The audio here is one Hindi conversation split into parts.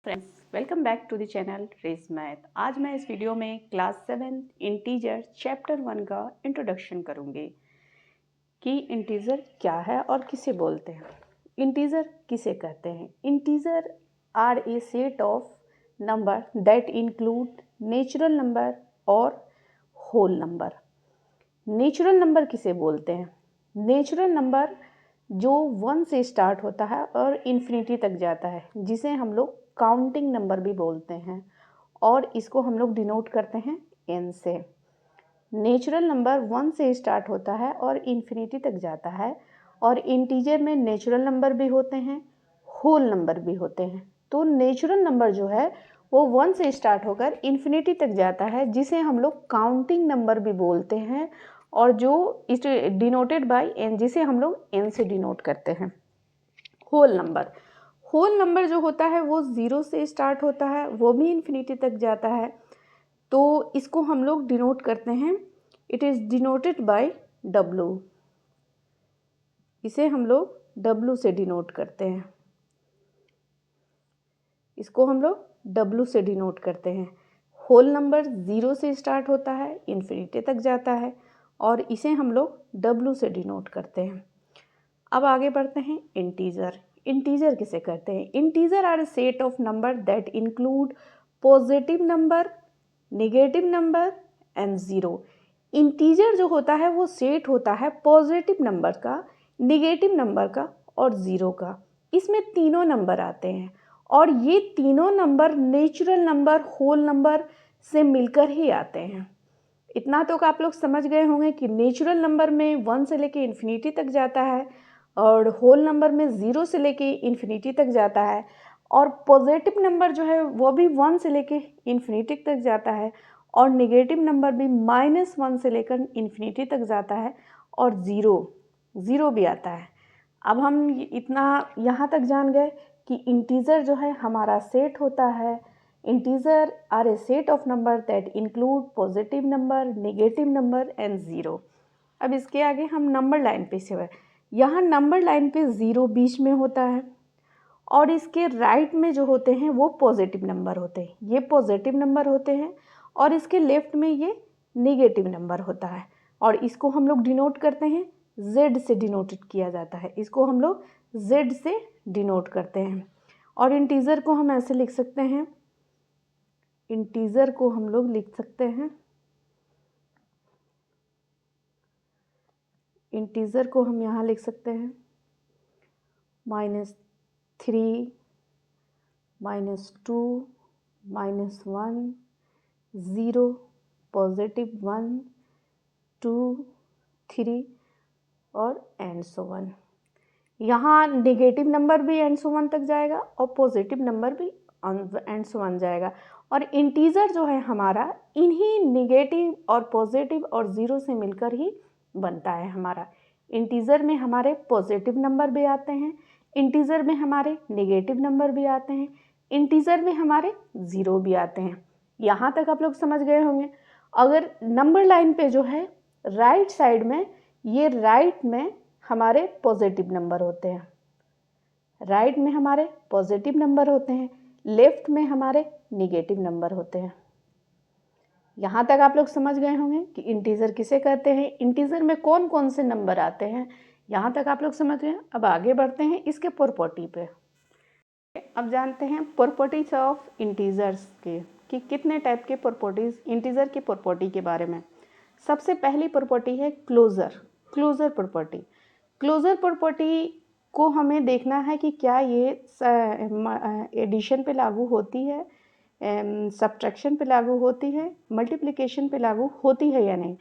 Friends, welcome back to the channel रेज मैथ। आज मैं इस वीडियो में क्लास 7 इंटीजर चैप्टर 1 का इंट्रोडक्शन करूंगी कि इंटीजर क्या है और किसे बोलते हैं, इंटीजर किसे कहते हैं। Integer are a set of number that include natural number और होल नंबर। नेचुरल नंबर किसे बोलते हैं? नेचुरल नंबर जो 1 से स्टार्ट होता है और इन्फिनिटी तक जाता है, जिसे हम लोग काउंटिंग नंबर भी बोलते हैं और इसको हम लोग डिनोट करते हैं n से। नेचुरल नंबर 1 से स्टार्ट होता है और इन्फिनिटी तक जाता है और इंटीजर में नेचुरल नंबर भी होते हैं, होल नंबर भी होते हैं। तो नेचुरल नंबर जो है वो 1 से स्टार्ट होकर इन्फिनिटी तक जाता है, जिसे हम लोग काउंटिंग नंबर भी बोलते हैं और जो इस डिनोटेड बाय n, जिसे हम लोग n से डिनोट करते हैं। होल नंबर जो होता है वो 0 से स्टार्ट होता है, वो भी इन्फिनिटी तक जाता है, तो इसको हम लोग डिनोट करते हैं, it is denoted by w। इसे हम लोग w से डिनोट करते हैं, इसको हम लोग w से डिनोट करते हैं। होल नंबर 0 से स्टार्ट होता है, इन्फिनिटी तक जाता है और इसे हम लोग w से डिनोट करते हैं। अब आगे बढ़ते हैं। इंटीजर किसे कहते हैं? Integer are a set of number that include positive number, negative number and zero. Integer जो होता है वो सेट होता है पॉजिटिव नंबर का, नेगेटिव नंबर का और ज़ीरो का। इसमें तीनों नंबर आते हैं और ये तीनों number natural number, whole number से मिलकर ही आते हैं। इतना तो आप लोग समझ गए होंगे कि नेचुरल नंबर में 1 से लेके इन्फिनिटी तक जाता है और होल नंबर में 0 से लेके इन्फिनिटी तक जाता है और पॉजिटिव नंबर जो है वो भी 1 से लेके इन्फिनिटी तक जाता है और नेगेटिव नंबर भी -1 से लेकर इन्फिनिटी तक जाता है और ज़ीरो भी आता है। अब हम इतना यहाँ तक जान गए कि इंटीजर जो है हमारा सेट होता है। Integer are a set of number that include positive number, negative number and zero. अब इसके आगे हम नंबर लाइन पे से, यहाँ नंबर लाइन पे 0 बीच में होता है और इसके राइट में जो होते हैं वो पॉजिटिव नंबर होते हैं, ये पॉजिटिव नंबर होते हैं और इसके लेफ्ट में ये नेगेटिव नंबर होता है और इसको हम लोग डिनोट करते हैं, z से डिनोटेड किया जाता है, इसको हम लोग z से डिनोट करते हैं। और इंटीजर को हम ऐसे लिख सकते हैं, इंटीजर को हम लोग लिख सकते हैं, इंटीजर को हम यहाँ लिख सकते हैं -3, -2, -1, 0, +1, 2, 3 और एंड सो वन। यहाँ नेगेटिव नंबर भी एंड सो वन तक जाएगा और पॉजिटिव नंबर भी एंड सो वन जाएगा और इंटीजर जो है हमारा इन्हीं नेगेटिव और पॉजिटिव और ज़ीरो से मिलकर ही बनता है। हमारा इंटीजर में हमारे पॉजिटिव नंबर भी आते हैं, इंटीजर में हमारे नेगेटिव नंबर भी आते हैं, इंटीजर में हमारे ज़ीरो भी आते हैं। यहाँ तक आप लोग समझ गए होंगे। अगर नंबर लाइन पे जो है राइट साइड में, ये राइट में हमारे पॉजिटिव नंबर होते हैं, राइट में हमारे पॉजिटिव नंबर होते हैं, लेफ्ट में हमारे नेगेटिव नंबर होते हैं। यहाँ तक आप लोग समझ गए होंगे कि इंटीजर किसे कहते हैं, इंटीजर में कौन कौन से नंबर आते हैं। यहाँ तक आप लोग समझ गए। अब आगे बढ़ते हैं इसके प्रॉपर्टी पे। अब जानते हैं प्रॉपर्टीज ऑफ इंटीजर्स के, कि कितने टाइप के प्रॉपर्टीज इंटीजर की प्रॉपर्टी के बारे में। सबसे पहली प्रॉपर्टी है क्लोजर प्रॉपर्टी। क्लोजर प्रॉपर्टी को हमें देखना है कि क्या ये एडिशन पे लागू होती है, सब्ट्रैक्शन पे लागू होती है, मल्टीप्लिकेशन पे लागू होती है या नहीं।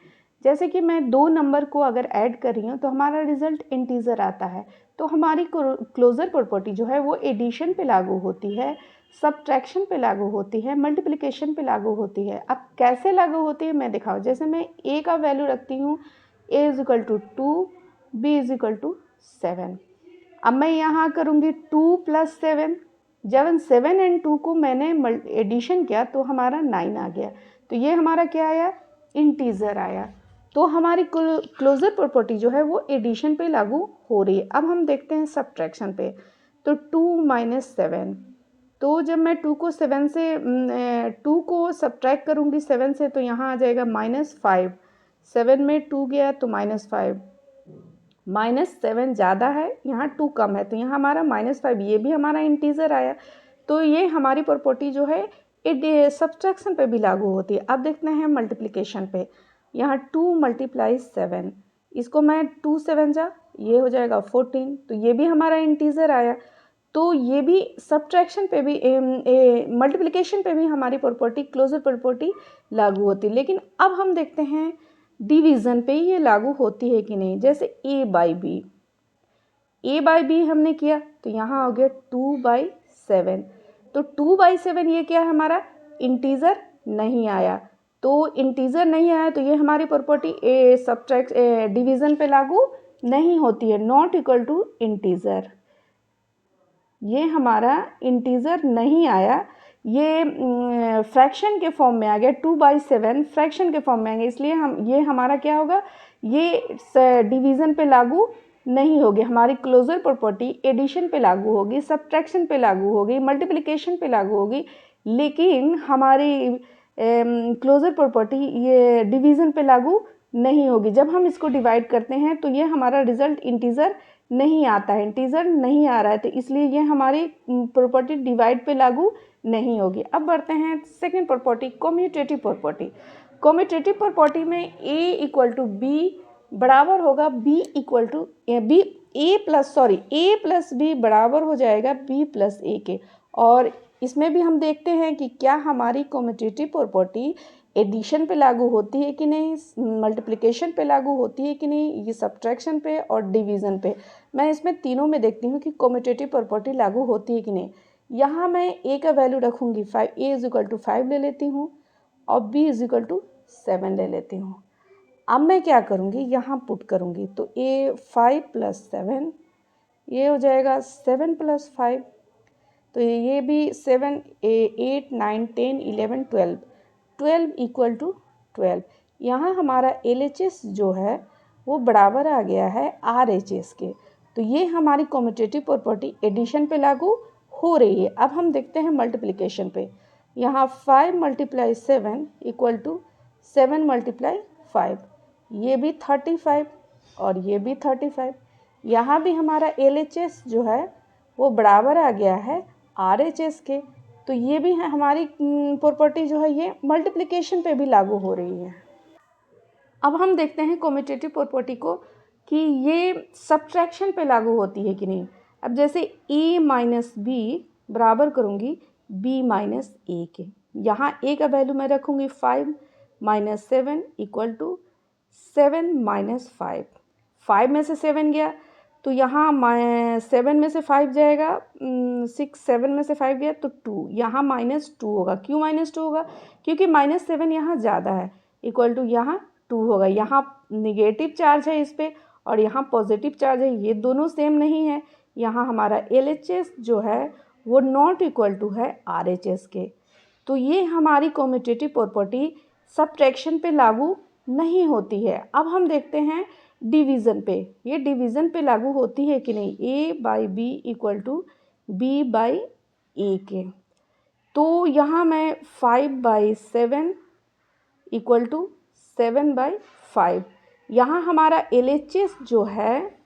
जैसे कि मैं 2 नंबर को अगर ऐड कर रही हूँ तो हमारा रिजल्ट इंटीजर आता है, तो हमारी क्लोजर प्रॉपर्टी जो है वो एडिशन पे लागू होती है, सब्ट्रैक्शन पे लागू होती है, मल्टीप्लिकेशन पे लागू होती है। अब कैसे लागू होती है मैं दिखाऊँ। जैसे मैं a का वैल्यू रखती हूँ a = 2, b = 7। अब मैं यहाँ करूँगी 2 + 7, जब 7 और 2 को मैंने एडिशन किया तो हमारा 9 आ गया, तो ये हमारा क्या आया, इंटीजर आया। तो हमारी क्लोजर प्रॉपर्टी जो है वो एडिशन पे लागू हो रही है। अब हम देखते हैं सब्ट्रैक्शन पे। तो 2 - 7, तो जब मैं 2 को 7 से 2 को सब्ट्रैक्ट करूँगी 7 से तो यहाँ आ जाएगा -5। 7 में 2 गया तो -5, -7 ज़्यादा है, यहाँ 2 कम है, तो यहाँ हमारा -5, ये भी हमारा इंटीजर आया। तो ये हमारी प्रॉपर्टी जो है ये सब्ट्रैक्शन पे भी लागू होती है। अब देखते हैं मल्टीप्लिकेशन पे। यहाँ 2 × 7, इसको मैं 2 7 जा, ये हो जाएगा 14, तो ये भी हमारा इंटीजर आया। तो ये भी सब्ट्रैक्शन पे भी मल्टीप्लिकेशन पे भी हमारी प्रॉपर्टी क्लोजर प्रॉपर्टी लागू होती है। लेकिन अब हम देखते हैं डिवीज़न पे ये लागू होती है कि नहीं। जैसे a बाई बी हमने किया तो यहाँ हो गया 2/7। तो 2/7 ये क्या है हमारा इंटीजर नहीं आया। तो इंटीजर नहीं आया तो ये हमारी प्रॉपर्टी डिवीज़न पे लागू नहीं होती है, नॉट इक्वल टू इंटीजर। ये हमारा इंटीजर नहीं आया, ये फ्रैक्शन के फॉर्म में आ गया। 2/7 फ्रैक्शन के फॉर्म में आ गया, इसलिए ये हमारा क्या होगा, ये डिवीज़न पे लागू नहीं होगी। हमारी क्लोजर प्रॉपर्टी एडिशन पे लागू होगी, सब्ट्रैक्शन पे लागू होगी, मल्टीप्लिकेशन पे लागू होगी, लेकिन हमारी क्लोजर प्रॉपर्टी ये डिवीज़न पे लागू नहीं होगी। जब हम इसको डिवाइड करते हैं तो ये हमारा रिजल्ट इंटीजर नहीं आता है, इंटीजर नहीं आ रहा है, तो इसलिए ये हमारी प्रॉपर्टी डिवाइड पे लागू नहीं होगी। अब बढ़ते हैं second property, commutative property. Commutative property में a = b बराबर होगा a प्लस b बराबर हो जाएगा b + a के। और इसमें भी हम देखते हैं कि क्या हमारी कम्यूटेटिव प्रॉपर्टी एडिशन पे लागू होती है कि नहीं, मल्टीप्लिकेशन पे लागू होती है कि नहीं, ये सब्ट्रैक्शन पे और डिवीज़न पे। मैं इसमें तीनों में देखती हूँ कि कम्यूटेटिव प्रॉपर्टी लागू होती है कि नहीं। यहाँ मैं a का वैल्यू रखूँगी 5, a = 5 ले लेती हूँ और b = 7 ले लेती हूँ। अब मैं क्या करूँगी, यहाँ पुट करूँगी तो a 5 + 7, ये हो जाएगा 7 + 5, तो ये भी 7, 8, 9, 10, 11, 12 = 12। यहाँ हमारा LHS जो है वो बराबर आ गया है RHS के। तो ये हमारी कम्यूटेटिव प्रॉपर्टी एडिशन पे लागू हो रही है। अब हम देखते हैं मल्टीप्लिकेशन पे। यहाँ 5 × 7 = 7 × 5, ये भी 35 और ये भी 35। यहाँ भी हमारा LHS जो है वो बराबर आ गया है RHS के। तो ये भी है हमारी प्रॉपर्टी जो है ये मल्टीप्लिकेशन पे भी लागू हो रही है। अब हम देखते हैं कम्यूटेटिव प्रॉपर्टी को कि ये सब्ट्रैक्शन पे लागू होती है कि नहीं। अब जैसे a - b बराबर करूँगी b - a के। यहाँ a का वैल्यू मैं रखूँगी 5 - 7 = 7 - 5। 5 में से 7 गया तो यहाँ 7 में से 5 जाएगा 6, 7 में से 5 गया तो 2, यहाँ -2 होगा। क्यों -2 होगा, क्योंकि -7 यहाँ ज़्यादा है, इक्वल टू यहाँ 2 होगा। यहाँ निगेटिव चार्ज है इस पर और यहाँ पॉजिटिव चार्ज है, ये दोनों सेम नहीं है। यहाँ हमारा LHS जो है वो नॉट इक्वल टू है RHS के। तो ये हमारी कम्यूटेटिव प्रॉपर्टी सब्ट्रैक्शन पे लागू नहीं होती है। अब हम देखते हैं डिवीज़न पे, ये डिवीज़न पे लागू होती है कि नहीं। a/b = b/a के। तो यहाँ मैं 5/7 = 7/5। यहाँ हमारा LHS जो है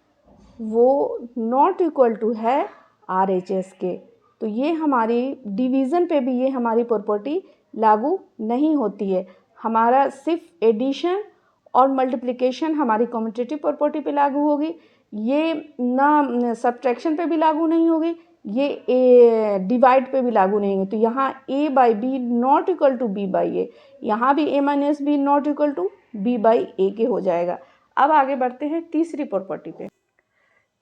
वो नॉट इक्वल टू है RHS के। तो ये हमारी डिवीज़न पे भी ये हमारी प्रॉपर्टी लागू नहीं होती है। हमारा सिर्फ एडिशन और मल्टीप्लिकेशन हमारी कम्यूटेटिव प्रॉपर्टी पे लागू होगी, ये ना सब्ट्रैक्शन पे भी लागू नहीं होगी, ये डिवाइड पे भी लागू नहीं होगी। तो यहाँ a/b not equal to b/a, यहाँ भी a - b not equal to b/a के हो जाएगा। अब आगे बढ़ते हैं तीसरी प्रॉपर्टी पे।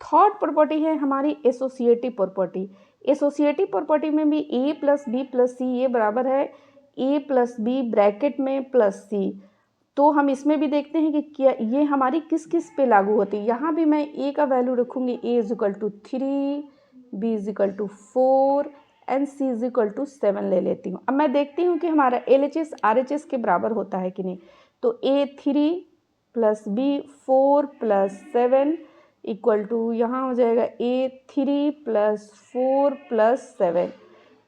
थर्ड प्रॉपर्टी है हमारी एसोसिएटिव प्रॉपर्टी। एसोसिएटिव प्रॉपर्टी में भी a + b + c ये बराबर है a + b ब्रैकेट में +c। तो हम इसमें भी देखते हैं कि क्या ये हमारी किस किस पे लागू होती है। यहाँ भी मैं a का वैल्यू रखूँगी, a = 3, b = 4 एंड c = 7 ले लेती हूँ। अब मैं देखती हूँ कि हमारा LHS RHS के बराबर होता है कि नहीं। तो a 3 + b 4 + 7 = यहाँ हो जाएगा a 3 + 4 + 7,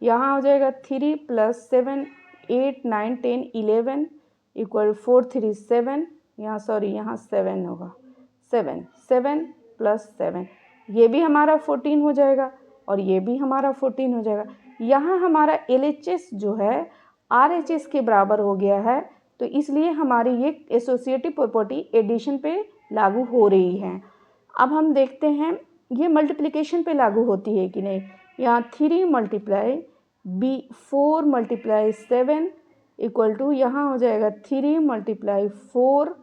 यहाँ हो जाएगा 3 + 7 8 9 10 11 इक्वल 4 3 7, यहाँ सॉरी यहाँ 7 होगा, 7 7 + 7, ये भी हमारा 14 हो जाएगा और ये भी हमारा 14 हो जाएगा। यहाँ हमारा LHS जो है RHS के बराबर हो गया है, तो इसलिए हमारी ये एसोसिएटिव प्रॉपर्टी एडिशन पे लागू हो रही है। अब हम देखते हैं ये मल्टीप्लिकेशन पे लागू होती है कि नहीं। यहाँ 3 × 4 × 7 इक्वल टू यहाँ हो जाएगा 3 × 4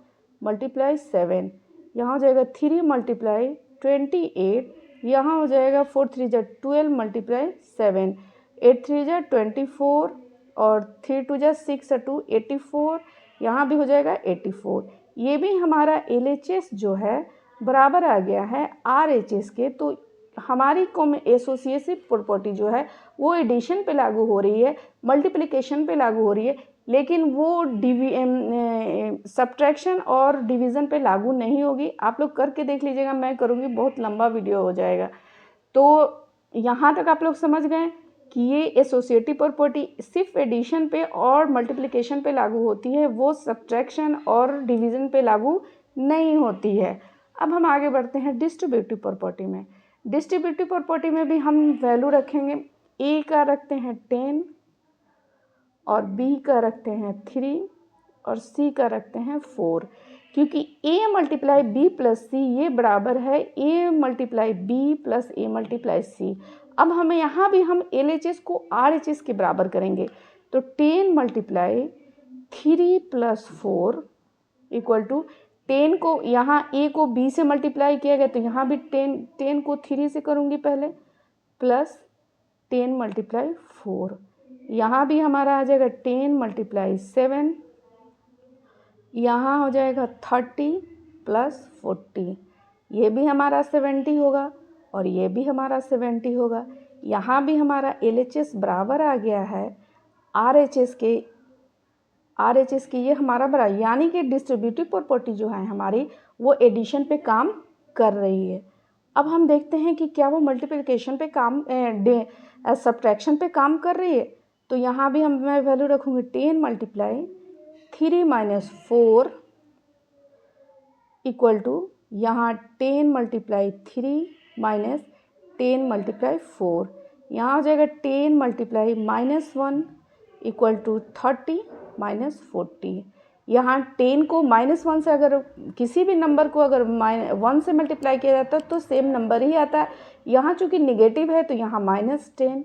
× 7, यहाँ हो जाएगा 3 × 28, यहाँ हो जाएगा 4 3 जा 12 × 7, 8 3 जा 24 और 3 2 जा 6 2 84, यहाँ भी हो जाएगा 84। ये भी हमारा LHS जो है बराबर आ गया है RHS के, तो हमारी एसोसिएटिव प्रॉपर्टी जो है वो एडिशन पे लागू हो रही है, मल्टीप्लिकेशन पे लागू हो रही है, लेकिन वो सब्ट्रैक्शन और डिवीज़न पे लागू नहीं होगी। आप लोग करके देख लीजिएगा, मैं करूँगी, बहुत लंबा वीडियो हो जाएगा। तो यहाँ तक आप लोग समझ गए कि ये एसोसिएटिव प्रॉपर्टी सिर्फ एडिशन पे और मल्टीप्लिकेशन पे लागू होती है, वो सब्ट्रैक्शन और डिवीज़न पे लागू नहीं होती है। अब हम आगे बढ़ते हैं डिस्ट्रीब्यूटिव प्रॉपर्टी में। डिस्ट्रीब्यूटिव प्रॉपर्टी में भी हम वैल्यू रखेंगे, A का रखते हैं 10 और B का रखते हैं 3 और C का रखते हैं 4, क्योंकि A × B + C ये बराबर है A × B + A × C। अब हमें यहाँ भी हम LHS को RHS के बराबर करेंगे, तो 10 × 3 + 4 इक्वल टू 10 को यहाँ A को B से मल्टीप्लाई किया गया, तो यहाँ भी 10 को 3 से करूँगी पहले, प्लस 10 × 4, यहाँ भी हमारा आ जाएगा 10 × 7, यहाँ हो जाएगा 30 + 40, ये भी हमारा 70 होगा और ये भी हमारा 70 होगा। यहाँ भी हमारा LHS बराबर आ गया है RHS के, ये हमारा बराबर, यानी कि डिस्ट्रीब्यूटिव प्रॉपर्टी जो है हमारी वो एडिशन पे काम कर रही है। अब हम देखते हैं कि क्या वो मल्टीप्लिकेशन पे काम सब्ट्रैक्शन पे काम कर रही है। तो यहाँ भी मैं वैल्यू रखूँगी 10 × 3 - 4 इक्वल टू यहाँ 10 × 3 - 10 × 4, यहाँ हो जाएगा 10 × -1 इक्वल टू 30 - 40। यहाँ 10 को -1 से अगर किसी भी नंबर को अगर 1 से मल्टीप्लाई किया जाता है तो सेम नंबर ही आता है। यहाँ चूँकि निगेटिव है तो यहाँ -10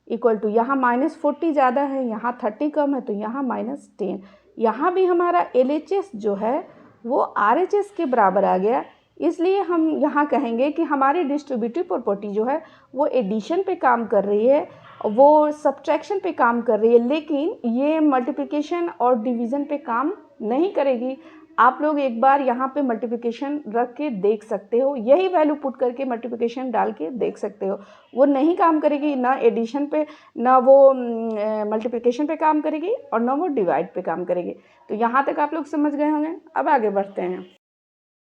इक्वल टू यहाँ -40 ज़्यादा है, यहाँ 30 कम है, तो यहाँ -10। यहाँ भी हमारा LHS जो है वो RHS के बराबर आ गया, इसलिए हम यहाँ कहेंगे कि हमारी डिस्ट्रीब्यूटिव प्रॉपर्टी जो है वो एडिशन पे काम कर रही है, वो सब्ट्रैक्शन पे काम कर रही है, लेकिन ये मल्टीप्लिकेशन और डिवीज़न पे काम नहीं करेगी। आप लोग एक बार यहाँ पे मल्टीप्लिकेशन रख के देख सकते हो, यही वैल्यू पुट करके मल्टीप्लिकेशन डाल के देख सकते हो, वो नहीं काम करेगी, ना एडिशन पे, ना वो मल्टीप्लिकेशन पे काम करेगी और ना वो डिवाइड पे काम करेगी। तो यहाँ तक आप लोग समझ गए होंगे। अब आगे बढ़ते हैं।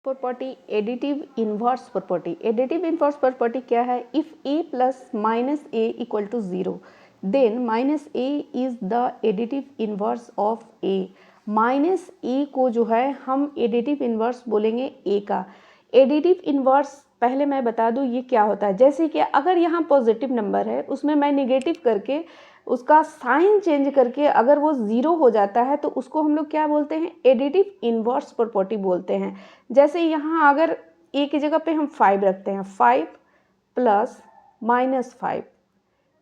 Property additive inverse property. Additive inverse property क्या है? If A + -A equal to 0 then -A is the additive inverse of A। -A को जो है हम एडिटिव इन्वर्स बोलेंगे A का। एडिटिव इन्वर्स पहले मैं बता दूँ ये क्या होता है। जैसे कि अगर यहाँ पॉजिटिव नंबर है उसमें मैं निगेटिव करके उसका साइन चेंज करके अगर वो 0 हो जाता है तो उसको हम लोग क्या बोलते हैं? एडिटिव इन्वर्स प्रॉपर्टी बोलते हैं। जैसे यहाँ अगर A की जगह पे हम 5 रखते हैं, 5 + -5,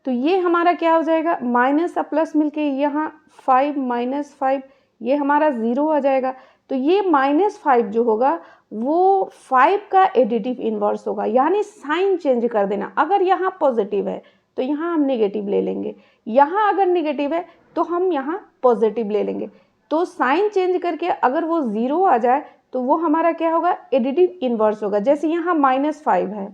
तो ये हमारा क्या हो जाएगा? माइनस और प्लस मिलके यहाँ 5 - 5 ये हमारा 0 आ जाएगा। तो ये -5 जो होगा वो 5 का एडिटिव इन्वर्स होगा, यानी साइन चेंज कर देना। अगर यहाँ पॉजिटिव है तो यहाँ हम नेगेटिव ले लेंगे, यहाँ अगर नेगेटिव है तो हम यहाँ पॉजिटिव ले लेंगे। तो साइन चेंज करके अगर वो 0 आ जाए तो वो हमारा क्या होगा? एडिटिव इन्वर्स होगा। जैसे यहाँ -5 है,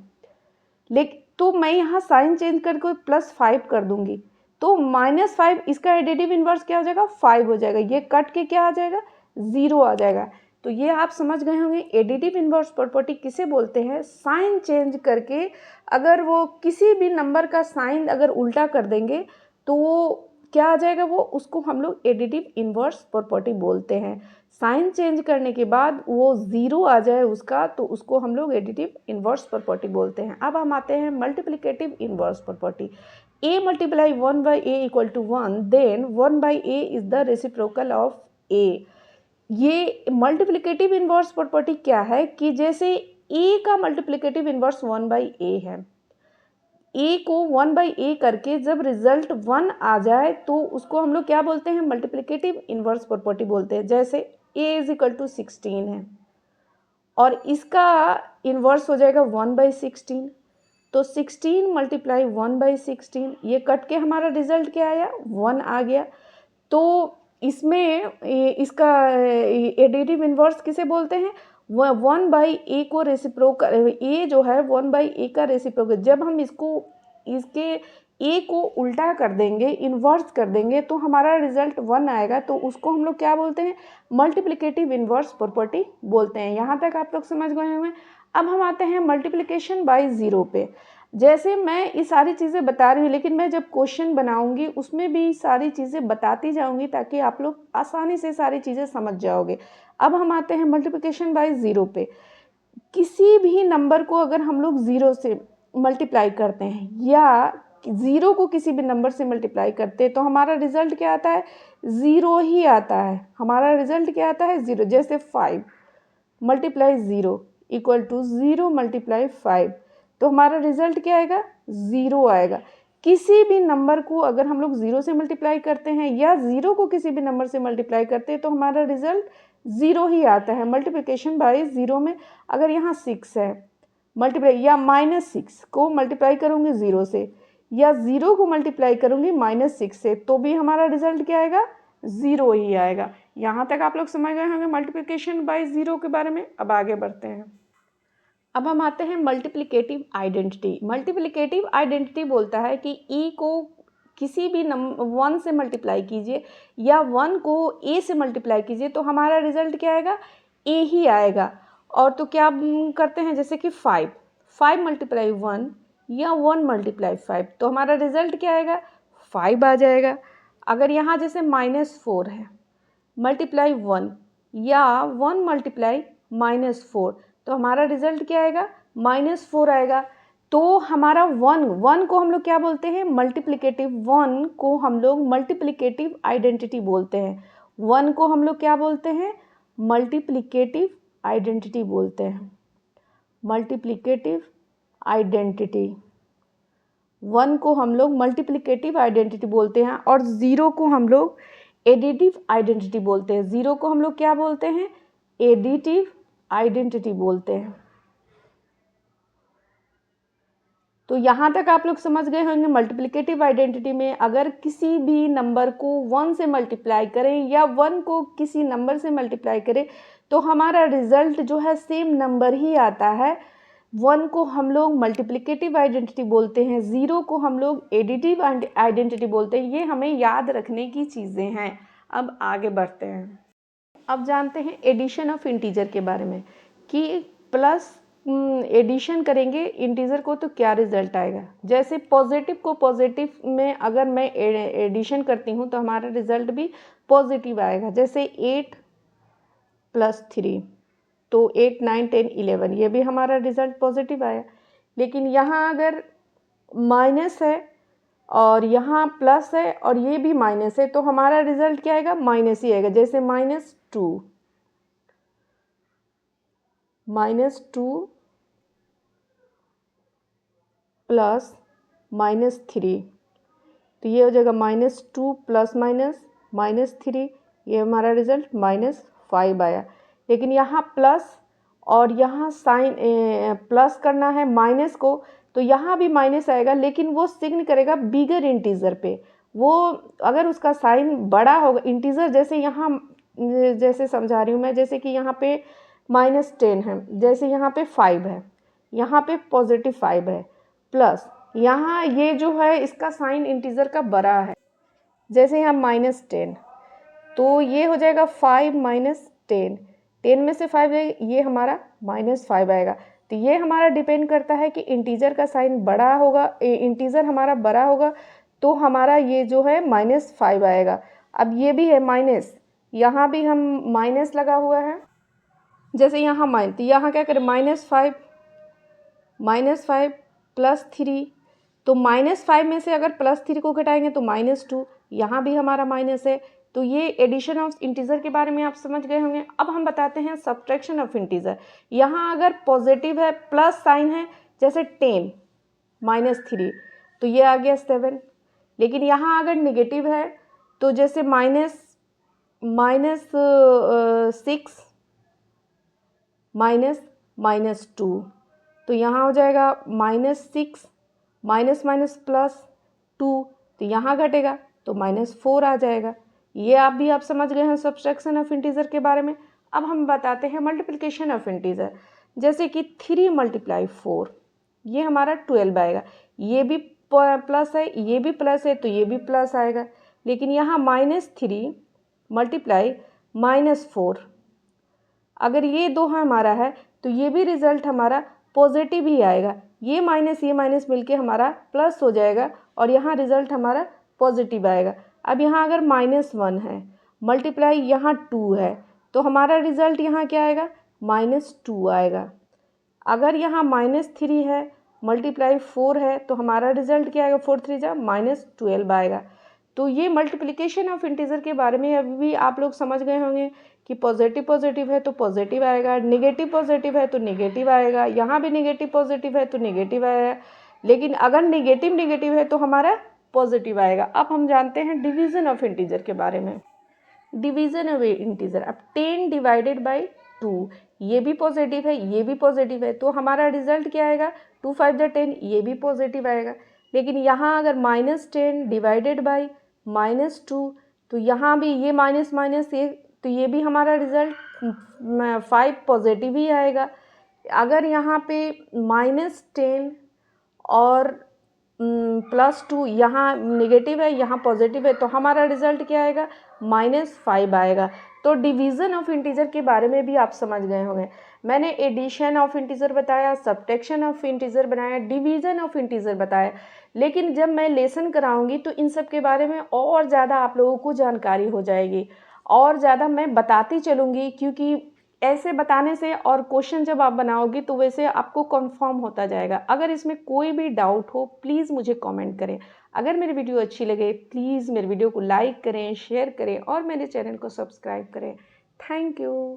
लेकिन तो मैं यहाँ साइन चेंज करके +5 कर दूंगी, तो -5 इसका एडिटिव इन्वर्स क्या हो जाएगा? 5 हो जाएगा। ये कट के क्या आ जाएगा? 0 आ जाएगा। तो ये आप समझ गए होंगे एडिटिव इन्वर्स प्रॉपर्टी किसे बोलते हैं? साइन चेंज करके अगर वो किसी भी नंबर का साइन अगर उल्टा कर देंगे तो क्या आ जाएगा वो, उसको हम लोग एडिटिव इन्वर्स प्रॉपर्टी बोलते हैं। साइन चेंज करने के बाद वो 0 आ जाए उसका, तो उसको हम लोग एडिटिव इन्वर्स प्रॉपर्टी बोलते हैं। अब हम आते हैं multiplicative inverse property. a multiply 1 by A equal to 1, then 1 by A is the reciprocal of a। ये मल्टीप्लिकेटिव इन्वर्स प्रॉपर्टी क्या है कि जैसे a का मल्टीप्लिकेटिव इन्वर्स 1 बाई ए है, a को 1 बाई ए करके जब रिजल्ट 1 आ जाए तो उसको हम लोग क्या बोलते हैं, मल्टीप्लिकेटिव इन्वर्स प्रॉपर्टी बोलते हैं। जैसे a इज इक्वल टू 16 है और इसका इन्वर्स हो जाएगा 1 बाई 16, तो 16 मल्टीप्लाई 1 बाई 16, ये कट के हमारा रिजल्ट क्या आया, 1 आ गया। तो इसमें इसका एडिटिव इन्वर्स किसे बोलते हैं, 1 बाई ए को रेसिप्रोकल, ए जो है 1 बाई ए का रेसिप्रोकल। जब हम इसके ए को उल्टा कर देंगे, इन्वर्स कर देंगे, तो हमारा रिजल्ट 1 आएगा, तो उसको हम लोग क्या बोलते हैं, मल्टीप्लिकेटिव इन्वर्स प्रॉपर्टी बोलते हैं। यहाँ तक आप लोग समझ गए होंगे। अब हम आते हैं मल्टीप्लिकेशन बाय 0 पे। जैसे मैं ये सारी चीज़ें बता रही हूँ, लेकिन मैं जब क्वेश्चन बनाऊंगी उसमें भी सारी चीज़ें बताती जाऊंगी ताकि आप लोग आसानी से सारी चीज़ें समझ जाओगे। अब हम आते हैं मल्टीप्लिकेशन बाय 0 पे। किसी भी नंबर को अगर हम लोग 0 से मल्टीप्लाई करते हैं या 0 को किसी भी नंबर से मल्टीप्लाई करते हैं तो हमारा रिजल्ट क्या आता है, 0 ही आता है। हमारा रिजल्ट क्या आता है, 0। जैसे 5 मल्टीप्लाई 0 इक्वल टू 0 मल्टीप्लाई 5, तो हमारा रिजल्ट क्या आएगा, 0 आएगा। किसी भी नंबर को अगर हम लोग 0 से मल्टीप्लाई करते हैं या 0 को किसी भी नंबर से मल्टीप्लाई करते हैं तो हमारा रिजल्ट 0 ही आता है। मल्टीप्लिकेशन बाय 0 में अगर यहाँ 6 है मल्टीप्लाई, या -6 को मल्टीप्लाई करूँगी 0 से, या 0 को मल्टीप्लाई करूँगी -6 से, तो भी हमारा रिजल्ट क्या आएगा, 0 ही आएगा। यहाँ तक आप लोग समझ गए होंगे मल्टीप्लिकेशन बाय 0 के बारे में। अब आगे बढ़ते हैं। अब हम आते हैं मल्टीप्लिकेटिव आइडेंटिटी। मल्टीप्लिकेटिव आइडेंटिटी बोलता है कि e को किसी भी 1 से मल्टीप्लाई कीजिए या 1 को a से मल्टीप्लाई कीजिए तो हमारा रिजल्ट क्या आएगा, a ही आएगा। और तो क्या करते हैं, जैसे कि 5 मल्टीप्लाई 1 या 1 मल्टीप्लाई 5, तो हमारा रिजल्ट क्या आएगा, 5 आ जाएगा। अगर यहाँ जैसे -4 है मल्टीप्लाई 1 या 1 मल्टीप्लाई -4, तो हमारा रिजल्ट क्या आएगा, -4 आएगा। तो हमारा 1 को हम लोग क्या बोलते हैं, मल्टीप्लिकेटिव, 1 को हम लोग मल्टीप्लिकेटिव आइडेंटिटी बोलते हैं। 1 को हम लोग क्या बोलते हैं, मल्टीप्लिकेटिव आइडेंटिटी बोलते हैं। मल्टीप्लिकेटिव आइडेंटिटी, 1 को हम लोग मल्टीप्लिकेटिव आइडेंटिटी बोलते हैं और 0 को हम लोग एडिटिव आइडेंटिटी बोलते हैं। 0 को हम लोग क्या बोलते हैं, एडिटिव आइडेंटिटी बोलते हैं। तो यहाँ तक आप लोग समझ गए होंगे। मल्टीप्लिकेटिव आइडेंटिटी में अगर किसी भी नंबर को 1 से मल्टीप्लाई करें या 1 को किसी नंबर से मल्टीप्लाई करें तो हमारा रिजल्ट जो है सेम नंबर ही आता है। 1 को हम लोग मल्टीप्लिकेटिव आइडेंटिटी बोलते हैं, 0 को हम लोग एडिटिव आइडेंटिटी बोलते हैं। ये हमें याद रखने की चीज़ें हैं। अब आगे बढ़ते हैं। अब जानते हैं एडिशन ऑफ इंटीजर के बारे में कि प्लस एडिशन करेंगे इंटीजर को तो क्या रिजल्ट आएगा। जैसे पॉजिटिव को पॉजिटिव में अगर मैं एडिशन करती हूँ तो हमारा रिजल्ट भी पॉजिटिव आएगा। जैसे 8 + 3, तो 8, 9, 10, 11, ये भी हमारा रिजल्ट पॉजिटिव आया। लेकिन यहाँ अगर माइनस है और यहाँ प्लस है और ये भी माइनस है तो हमारा रिजल्ट क्या आएगा, माइनस ही आएगा। जैसे -2 प्लस -3, तो ये हो जाएगा -2 प्लस -3, ये हमारा रिजल्ट -5 आया। लेकिन यहाँ प्लस और यहाँ साइन प्लस करना है माइनस को, तो यहाँ भी माइनस आएगा, लेकिन वो सिग्न करेगा बिगर इंटीजर पे। वो अगर उसका साइन बड़ा होगा इंटीजर, जैसे यहाँ जैसे समझा रही हूँ मैं, जैसे कि यहाँ पे -10 है, जैसे यहाँ पे 5 है, यहाँ पे +5 है, प्लस यहाँ ये जो है इसका साइन इंटीजर का बड़ा है, जैसे यहाँ -10, तो ये हो जाएगा 5 - 10, 10 में से 5 जाएगा, ये हमारा -5 आएगा। तो ये हमारा डिपेंड करता है कि इंटीजर का साइन बड़ा होगा, इंटीजर हमारा बड़ा होगा तो हमारा ये जो है -5 आएगा। अब ये भी है माइनस, यहाँ भी हम माइनस लगा हुआ है, जैसे यहाँ माइनस, तो यहाँ क्या करें -5 +3, तो -5 में से अगर +3 को घटाएंगे तो -2, यहाँ भी हमारा माइनस है। तो ये एडिशन ऑफ इंटीजर के बारे में आप समझ गए होंगे। अब हम बताते हैं सब्ट्रैक्शन ऑफ इंटीजर। यहाँ अगर पॉजिटिव है, प्लस साइन है, जैसे 10 -3, तो ये आ गया 7। लेकिन यहाँ अगर निगेटिव है तो जैसे -6 -2, तो यहाँ हो जाएगा -6 +2, तो यहाँ घटेगा तो -4 आ जाएगा। ये आप समझ गए हैं सब्ट्रैक्शन ऑफ इंटीजर के बारे में। अब हम बताते हैं मल्टीप्लिकेशन ऑफ इंटीजर। जैसे कि 3 × 4, ये हमारा 12 आएगा। ये भी प्लस है, ये भी प्लस है, तो ये भी प्लस आएगा। लेकिन यहाँ -3 × -4, अगर ये दो हमारा है तो ये भी रिजल्ट हमारा पॉजिटिव ही आएगा। ये माइनस मिलके हमारा प्लस हो जाएगा और यहाँ रिजल्ट हमारा पॉजिटिव आएगा। अब यहाँ अगर -1 है, मल्टीप्लाई यहाँ 2 है, तो हमारा रिजल्ट यहाँ क्या आएगा? -2 आएगा। अगर यहाँ -3 है, मल्टीप्लाई 4 है, तो हमारा रिजल्ट क्या आएगा? 4 3 जा -12 आएगा। तो ये मल्टीप्लिकेशन ऑफ इंटीजर के बारे में अभी भी आप लोग समझ गए होंगे कि पॉजिटिव है तो पॉजिटिव आएगा, निगेटिव पॉजिटिव है तो निगेटिव आएगा, यहाँ भी निगेटिव पॉजिटिव है तो निगेटिव आएगा, लेकिन अगर निगेटिव है तो हमारा पॉजिटिव आएगा। अब हम जानते हैं डिवीज़न ऑफ इंटीजर के बारे में। डिवीज़न ऑफ इंटीजर, अब 10 / 2, ये भी पॉजिटिव है, ये भी पॉजिटिव है, तो हमारा रिजल्ट क्या आएगा? 2 5 10, ये भी पॉजिटिव आएगा। लेकिन यहाँ अगर -10 / -2, तो यहाँ भी ये माइनस ये, तो ये भी हमारा रिजल्ट 5 पॉजिटिव ही आएगा। अगर यहाँ पे -10 और +2, यहाँ निगेटिव है, यहाँ पॉजिटिव है, तो हमारा रिजल्ट क्या आएगा? -5 आएगा। तो डिवीज़न ऑफ इंटीजर के बारे में भी आप समझ गए होंगे। मैंने एडिशन ऑफ इंटीजर बताया, सब्ट्रैक्शन ऑफ इंटीजर बनाया, डिवीज़न ऑफ इंटीजर बताया। लेकिन जब मैं लेसन कराऊंगी तो इन सब के बारे में और ज़्यादा आप लोगों को जानकारी हो जाएगी, और ज़्यादा मैं बताती चलूँगी, क्योंकि ऐसे बताने से और क्वेश्चन जब आप बनाओगे तो वैसे आपको कंफर्म होता जाएगा। अगर इसमें कोई भी डाउट हो प्लीज़ मुझे कमेंट करें। अगर मेरी वीडियो अच्छी लगे प्लीज़ मेरे वीडियो को लाइक करें, शेयर करें और मेरे चैनल को सब्सक्राइब करें। Thank you.